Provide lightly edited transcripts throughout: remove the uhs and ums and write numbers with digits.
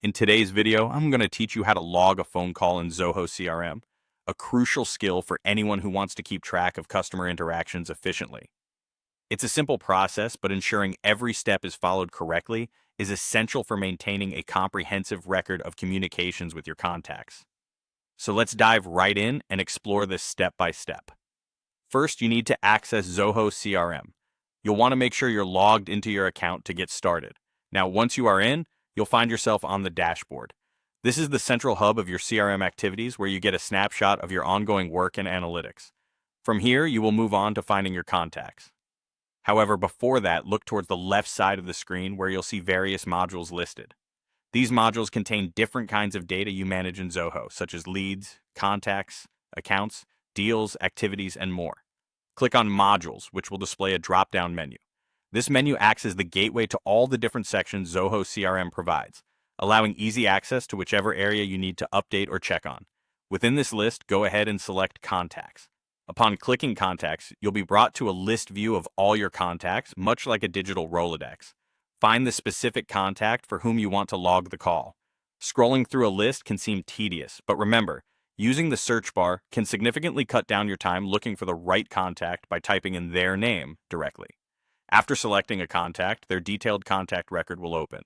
In today's video, I'm going to teach you how to log a phone call in Zoho CRM, a crucial skill for anyone who wants to keep track of customer interactions efficiently. It's a simple process, but ensuring every step is followed correctly is essential for maintaining a comprehensive record of communications with your contacts. So let's dive right in and explore this step by step. First, you need to access Zoho CRM. You'll want to make sure you're logged into your account to get started. Now, once you are in, you'll find yourself on the dashboard. This is the central hub of your CRM activities where you get a snapshot of your ongoing work and analytics. From here, you will move on to finding your contacts. However, before that, look towards the left side of the screen where you'll see various modules listed. These modules contain different kinds of data you manage in Zoho, such as leads, contacts, accounts, deals, activities, and more. Click on Modules, which will display a drop-down menu. This menu acts as the gateway to all the different sections Zoho CRM provides, allowing easy access to whichever area you need to update or check on. Within this list, go ahead and select Contacts. Upon clicking Contacts, you'll be brought to a list view of all your contacts, much like a digital Rolodex. Find the specific contact for whom you want to log the call. Scrolling through a list can seem tedious, but remember, using the search bar can significantly cut down your time looking for the right contact by typing in their name directly. After selecting a contact, their detailed contact record will open.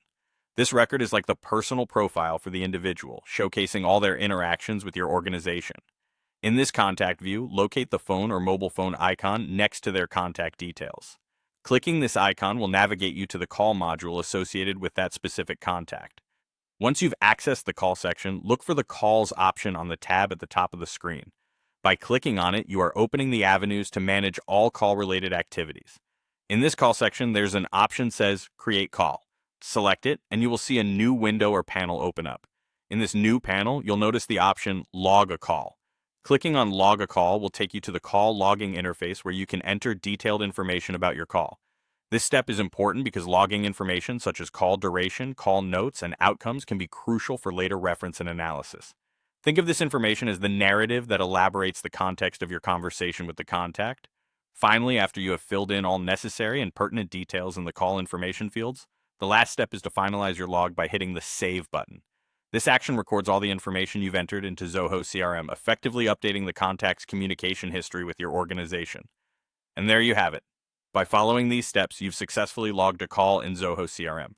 This record is like the personal profile for the individual, showcasing all their interactions with your organization. In this contact view, locate the phone or mobile phone icon next to their contact details. Clicking this icon will navigate you to the call module associated with that specific contact. Once you've accessed the call section, look for the Calls option on the tab at the top of the screen. By clicking on it, you are opening the avenues to manage all call-related activities. In this call section, there's an option that says Create Call. Select it, and you will see a new window or panel open up. In this new panel, you'll notice the option Log a Call. Clicking on Log a Call will take you to the call logging interface where you can enter detailed information about your call. This step is important because logging information such as call duration, call notes, and outcomes can be crucial for later reference and analysis. Think of this information as the narrative that elaborates the context of your conversation with the contact. Finally, after you have filled in all necessary and pertinent details in the call information fields, the last step is to finalize your log by hitting the Save button. This action records all the information you've entered into Zoho CRM, effectively updating the contact's communication history with your organization. And there you have it. By following these steps, you've successfully logged a call in Zoho CRM.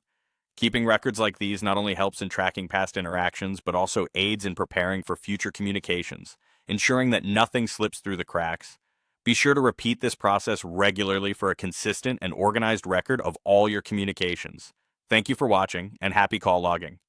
Keeping records like these not only helps in tracking past interactions, but also aids in preparing for future communications, ensuring that nothing slips through the cracks. Be sure to repeat this process regularly for a consistent and organized record of all your communications. Thank you for watching, and happy call logging.